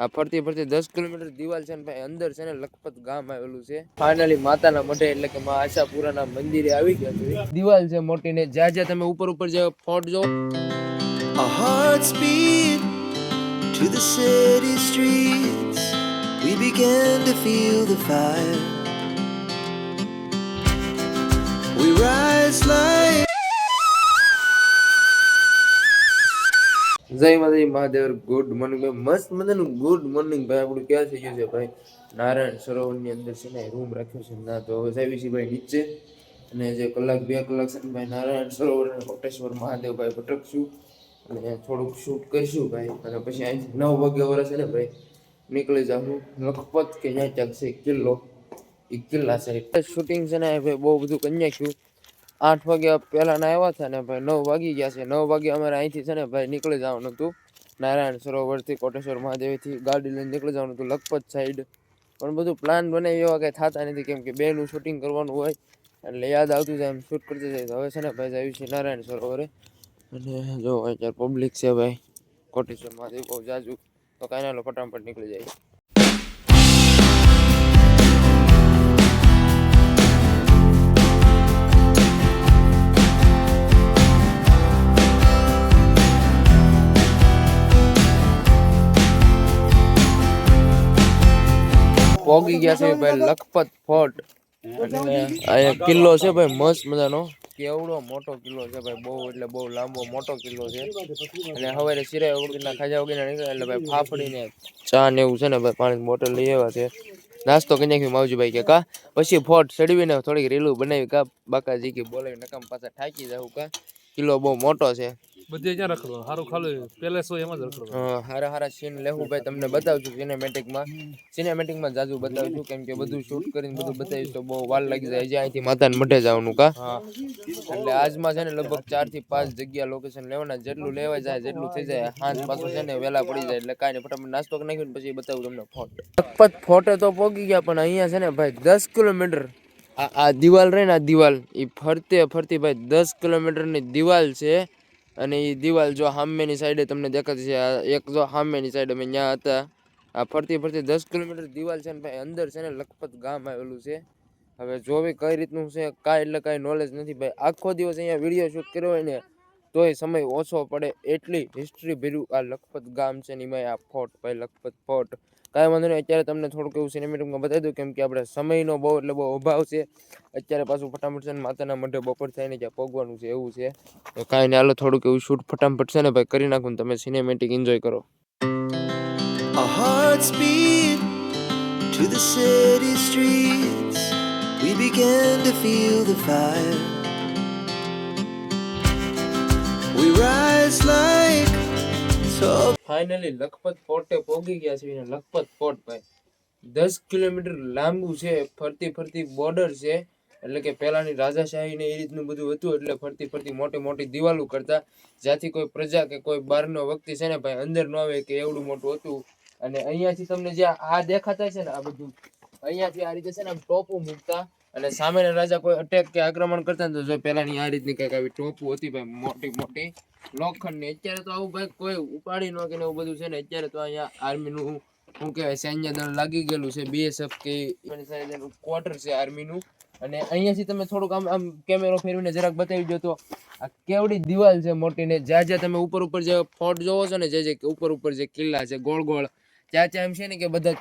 આ ફરતી ફરતી 10 કિલોમીટર દિવાલ છે ને ભાઈ અંદર છે ને લખપત ગામ આવેલું છે. ફાઇનલી માતાના મઢે એટલે કે માં આશાપુરાના મંદિરે આવી ગયા છે. દિવાલ છે મોટી ને જ્યાં જ્યાં તમે ઉપર જે ફોર્ટ જો Our hearts beat to the city streets. We began to feel the fire. We rise like જય માતાજી મહાદેવ. ગુડ મોર્નિંગ ભાઈ. મસ્ત મજાનું ગુડ મોર્નિંગ ભાઈ. આપણું ક્યાં થઈ ગયું છે ભાઈ? નારાયણ સરોવરની અંદર છે ને રૂમ રાખ્યો છે ના તો હવે આવી છે ભાઈ નીચે અને જે કલાક 2 કલાક છે ને ભાઈ નારાયણ સરોવર અને કોટેશ્વર મહાદેવ ભાઈ ભટકશું અને થોડુંક શૂટ કરીશું ભાઈ અને પછી અહીંથી 9 વાગ્યા વાળા છે ને ભાઈ નીકળી જાઉં લખપત કે ત્યાં ક્યાંક છે કિલ્લો એ કિલ્લા સાઈડ શૂટિંગ છે ને ભાઈ બહુ બધું કરી નાખ્યું. 8 વાગ્યા પહેલાના આવ્યા હતા ને ભાઈ 9 વાગી ગયા છે. 9 વાગે અમારે અહીંથી છે ને ભાઈ નીકળી જવાનું હતું નારાયણ સરોવરથી કોટેશ્વર મહાદેવથી ગાડી લઈને નીકળી જવાનું હતું લખપત સાઈડ. પણ બધું પ્લાન બનાવી એવા કંઈ થતા નથી કેમ કે બેનું શૂટિંગ કરવાનું હોય એટલે યાદ આવતું જાય એમ શૂટ કરતી જાય. તો હવે છે ને ભાઈ આવ્યું છે નારાયણ સરોવરે અને જો અત્યારે પબ્લિક છે ભાઈ કોટેશ્વર મહાદેવ બહુ જાજુ તો કાંઈ ના ફટાફટ નીકળી જાય. પોગી ગયા છે ભાઈ લખપત ફોર્ટ અને અહીંયા કિલ્લો છે ભાઈ મસ્ત મજાનો. કેવડો મોટો કિલ્લો છે ભાઈ બહુ એટલે બહુ લાંબો મોટો કિલ્લો છે અને સવારે સિરાય વગરના ખાજા વગરના નીકળે એટલે ભાઈ ફાફડીને ચા ને એવું છે ને ભાઈ પાણીની બોટલ લઈ આવ્યા છે. નાસ્તો કરી નાખ્યું માવજીભાઈ કે કા પછી ફોર્ટ ચડવીને થોડીક રીલું બનાવી કા બાકાજી કે બોલાવી નકામ પાછા થાકી જાવ કા. કિલ્લો બહુ મોટો છે. બધે ક્યાં રખડો સારું ખાલી પેલેસ હોય એમાં જ રખડો. હારા સીન લેવું ભાઈ તમને બતાવશું સિનેમેટિકમાં જાજુ બતાવશું કેમ કે બધું શૂટ કરીને બધું બતાવીશ તો બહુ વાર લાગી જાય. અહીંથી માતાને મઢે જવાનું કા એટલે આજમાં છે ને લગભગ 4 થી 5 જગ્યા લોકેશન લેવાના. જેટલું લેવાય જાય જેટલું થઈ જાય હાંજ પાછું છે ને વેલા પડી જાય એટલે કાંઈ નહીં ફટાફટ નાસ્તો નાખ્યો પછી બતાવું તમને ફોટો. લખપત ફોટો તો પોગી ગયા પણ અહીંયા છે ને ભાઈ 10 કિલોમીટર આ દિવાલ રહી ને આ દિવાલ એ ફરતી ભાઈ 10 કિલોમીટરની દિવાલ છે અને એ દિવાલ જો સામેની સાઈડે તમને દેખાતી છે. એક જો સામેની સાઈડ અમે ત્યાં હતા. આ ફરતી 10 કિલોમીટર દિવાલ છે ને ભાઈ અંદર છે ને લખપત ગામ આવેલું છે. હવે જોવી કઈ રીતનું છે કાંઈ એટલે કાંઈ નોલેજ નથી ભાઈ. આખો દિવસ અહીંયા વિડીયો શૂટ કર્યો હોય ને તોય સમય ઓછો પડે એટલી હિસ્ટ્રી ભર્યું આ લખપત ગામ છે ને એમાં આ ફોર્ટ ભાઈ લખપત ફોર્ટ. કાંઈ વાંધો નહીં અત્યારે તમને થોડુંક એવું સિનેમેટિકમાં બતાવી દઉં કેમ કે આપણે સમયનો બહુ એટલે બહુ અભાવ છે. અત્યારે પાછું ફટાફટ છે ને માતાના મઢે બપોર થાય ને ત્યાં પગવાનું છે એવું છે તો કાંઈ નહીં હાલો થોડુંક એવું શૂટ ફટાફટ છે ને ભાઈ કરી નાખું તમે સિનેમેટિક એન્જોય કરો. our hearts beat to the city streets. We began to feel the fire. We rise like tall. Finally Lakhpat ફોર્ટે પહોંચી ગયા છે ને લખપત ફોર્ટ ભાઈ 10 કિલોમીટર લાંબુ છે. ફરતી બોર્ડર છે એટલે કે પહેલાની રાજાશાહી ને એ રીતનું બધું હતું એટલે ફરતી મોટી દિવાલો કરતા જ્યાંથી કોઈ પ્રજા કે કોઈ બહારનો વ્યક્તિ છે ને ભાઈ અંદર ન આવે કે એવડું મોટું હતું. અને અહીંયાથી તમને જે આ દેખાતા છે ને આ બધું અહીંયાથી આ રીતે છે ને ટોપો મૂકતા અને સામેના રાજા કોઈ અટેક કે આક્રમણ કરતા ને તો જો પહેલાની આ રીતની કંઈક આવી ટોપો હતી ભાઈ મોટી લોખંડની. અત્યારે તો આવું ભાઈ કોઈ ઉપાડી ન કે એવું બધું છે ને અત્યારે તો અહીંયા આર્મીનું શું કહેવાય સૈન્ય દળ લાગી ગયેલું છે BSF કે ક્વાર્ટર છે આર્મીનું. અને અહીંયાથી તમે થોડુંક આમ કેમેરો ફેરવીને જરાક બતાવી દો તો આ કેવડી દિવાલ છે મોટી ને જ્યાં તમે ઉપર જે ફોર્ટ જોવો છો ને જે ઉપર જે કિલ્લા છે ગોળ ત્યાં એમ છે ને કે બધા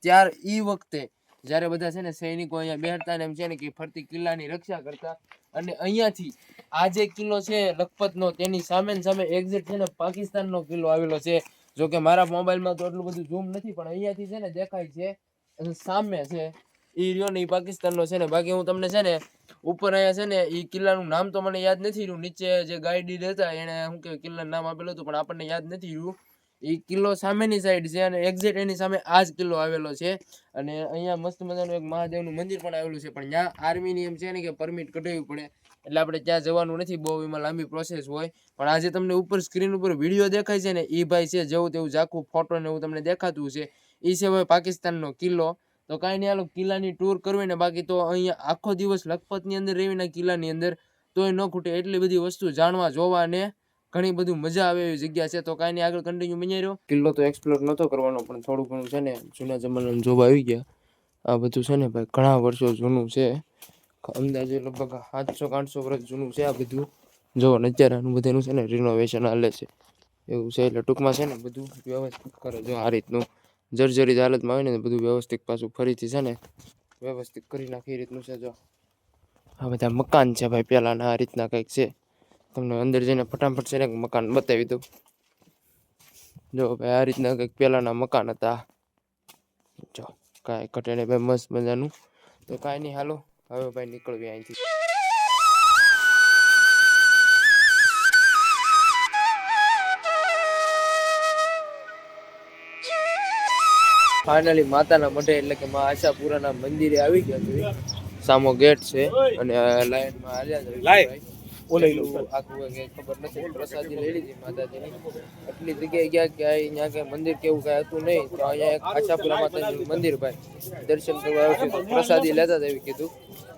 ત્યાર ઈ વખતે જ્યારે બધા છે ને સૈનિકો અહીંયા બેઠતા ને એમ છે ને કે ફરતી કિલ્લાની રક્ષા કરતા. અને અહીંયાથી આ જે કિલ્લો છે લખપતનો તેની સામે એક્ઝેક્ટ છે ને પાકિસ્તાનનો કિલ્લો આવેલો છે. જો કે મારા મોબાઈલમાં તો એટલું બધું ઝૂમ નથી પણ અહીંયાથી છે ને દેખાય છે સામે છે એ રહ્યો ને એ પાકિસ્તાનનો છે ને. બાકી હું તમને છે ને ઉપર અહીંયા છે ને એ કિલ્લાનું નામ તો મને યાદ નથી રહ્યું. નીચે જે ગાઈડ હતા એને શું કે કિલ્લાનું નામ આપેલું હતું પણ આપણને યાદ નથી રહ્યું. એ કિલ્લો સામેની સાઈડ છે અને એક્ઝેક્ટ એની સામે આ જ કિલ્લો આવેલો છે. અને અહીંયા મસ્ત મજાનું એક મહાદેવનું મંદિર પણ આવેલું છે પણ ત્યાં આર્મીની એમ છે ને કે પરમિટ કઢાવવી પડે એટલે આપણે ત્યાં જવાનું નથી. બહુ એમાં લાંબી પ્રોસેસ હોય. પણ આજે તમને ઉપર સ્ક્રીન ઉપર વિડીયો દેખાય છે ને એ ભાઈ છે જેવું તેવું ઝાખું ફોટો ને એવું તમને દેખાતું છે એ છે ભાઈ પાકિસ્તાનનો કિલ્લો. તો કાંઈ નહીં હાલો કિલ્લાની ટૂર કરવી ને બાકી તો અહીંયા આખો દિવસ લખપતની અંદર રહીને કિલ્લાની અંદર તોય ન ખૂટે એટલી બધી વસ્તુ જાણવા જોવા ને ઘણી બધું મજા આવે એવી જગ્યા છે. તો કાંઈ નહીં, આગળ કન્ટિન્યુ બની રહ્યો. કિલ્લો તો એક્સપ્લોર નહોતો કરવાનો, પણ થોડું ઘણું છે ને જૂના જમાનાનું જોવા આવી ગયા. આ બધું છે ને ભાઈ ઘણા વર્ષો જૂનું છે, અંદાજે લગભગ 700-800 વર્ષ જૂનું છે આ બધું. જો અત્યારે આનું બધાનું છે ને રિનોવેશન હાલે છે એવું છે. એટલે ટૂંકમાં છે ને બધું વ્યવસ્થિત કરે. જો આ રીતનું જર્જરિત હાલતમાં હોય ને બધું વ્યવસ્થિત પાછું ફરીથી છે ને વ્યવસ્થિત કરી નાખે એ રીતનું છે. જો આ બધા મકાન છે ભાઈ પહેલાંના, આ રીતના કંઈક છે. તમને અંદર જઈને ફટાફટ છે ને મકાન બતાવી દઉં. જો ભાઈ આ રીતના કંઈક પહેલાંના મકાન હતા. જો કાંઈ ઘટે ને ભાઈ મસ્ત મજાનું. તો કાંઈ નહીં, હાલો હવે ભાઈ નીકળવી અહીંથી. ફાઇનલી માતાના મઢે એટલે કે માં આશાપુરાના મંદિરે આવી ગયા છે. સામો ગેટ છે અને લાઈનમાં હાલ્યા છે ભાઈ. આખું કઈ ખબર નથી. પ્રસાદી લઈ લીધી માતાજીની. એટલી જગ્યાએ ગયા કે અહીંયા કે મંદિર કેવું કઈ હતું નહીં. તો અહીંયા એક આશાપુરા માતાજીનું મંદિર ભાઈ દર્શન કરવા આવ્યું. પ્રસાદી લેતા એવી કીધું.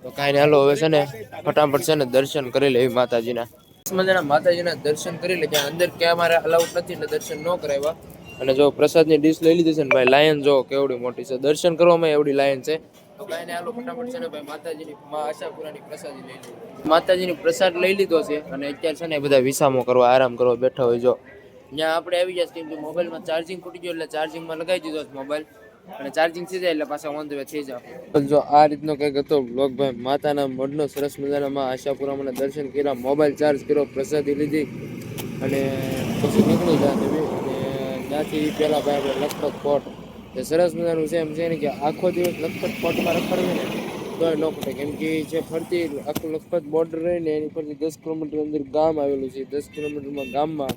તો કાંઈ નહીં, હાલો હવે છે ને ફટાફટ છે ને દર્શન કરી લે માતાજીના. મજાના માતાજીના દર્શન કરી લે. ત્યાં અંદર કેમેરા અલાઉડ નથી એટલે દર્શન ન કરાવ્યા. અને જો પ્રસાદની ડીશ લઈ લીધી છે ને ભાઈ, લાયન જો કેવડી મોટી છે. દર્શન કરવામાં એવડી લાયન છે. તો કાંઈ નહીં, હાલો ફટાફટ છે ને ભાઈ માતાજીની માં આશાપુરાની પ્રસાદી લઈ લીધી. માતાજીની પ્રસાદ લઈ લીધો છે અને અત્યારે છે ને બધા વિસામો કરવા આરામ કરવા બેઠા હોય. જો ત્યાં આપણે આવી ગયા કેમ કે મોબાઈલમાં ચાર્જિંગ ખૂટી ગયો એટલે ચાર્જિંગમાં લગાવી દીધો છે મોબાઈલ. અને ચાર્જિંગ થઈ જાય એટલે પાછા ઓન ધ વે થઈ જાવ. જો આ રીતનો કંઈક હતો બ્લોગ ભાઈ. માતાના મઢનો સરસ મજાના માં આશાપુરામાં દર્શન કર્યા, મોબાઈલ ચાર્જ કર્યો, પ્રસાદી લીધી અને પછી નીકળી ગયા. ત્યાંથી પહેલાં ભાઈ આપણે લખપત ફોર્ટ જે સરસ મજાનું છે. એમ છે ને કે આખો દિવસ લખપત ફોર્ટમાં રખડવે ને તોય ન ખૂટે. કેમ કે જે ફરતી આખું લખપત બોર્ડર રહીને એની પરથી 10 કિલોમીટર અંદર ગામ આવેલું છે. 10 કિલોમીટરમાં ગામમાં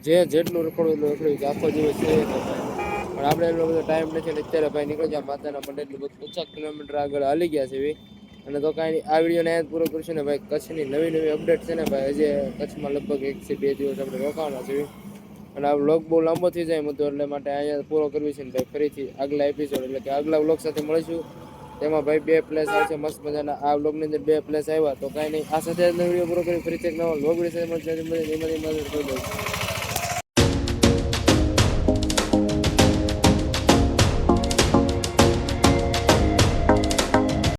જેટલું રખડવું એટલું રખડ્યું છે આખો દિવસ છે. પણ આપણે એટલો બધો ટાઈમ નથી એટલે અત્યારે ભાઈ નીકળી જાય માતાના મંડળ. એટલે બધું 50 કિલોમીટર આગળ હાલી ગયા છે એવી. અને તો કાંઈ આ વિડીયોને યાદ પૂરો કરશું ને ભાઈ. કચ્છની નવી અપડેટ છે ને ભાઈ. હજી કચ્છમાં લગભગ 1 થી 2 દિવસ આપણે રોકાવાના છે. અને આ વ્લોગ બહુ લાંબો થઈ જાય મુદ્દો એટલે માટે અહીંયા પૂરો કરવી છે ને ભાઈ. ફરીથી આગલા એપિસોડ એટલે કે આગલા વ્લોગ સાથે મળીશું. તેમાં ભાઈ 2 પ્લેસ આવશે મસ્ત મજાના. આ વ્લોગની અંદર 2 પ્લેસ આવ્યા. તો કાંઈ નહીં, આ સાથે વિડીયો પૂરો કરી ફરીથી એક નવા વ્લોગ વિડીયો સાથે મળશે.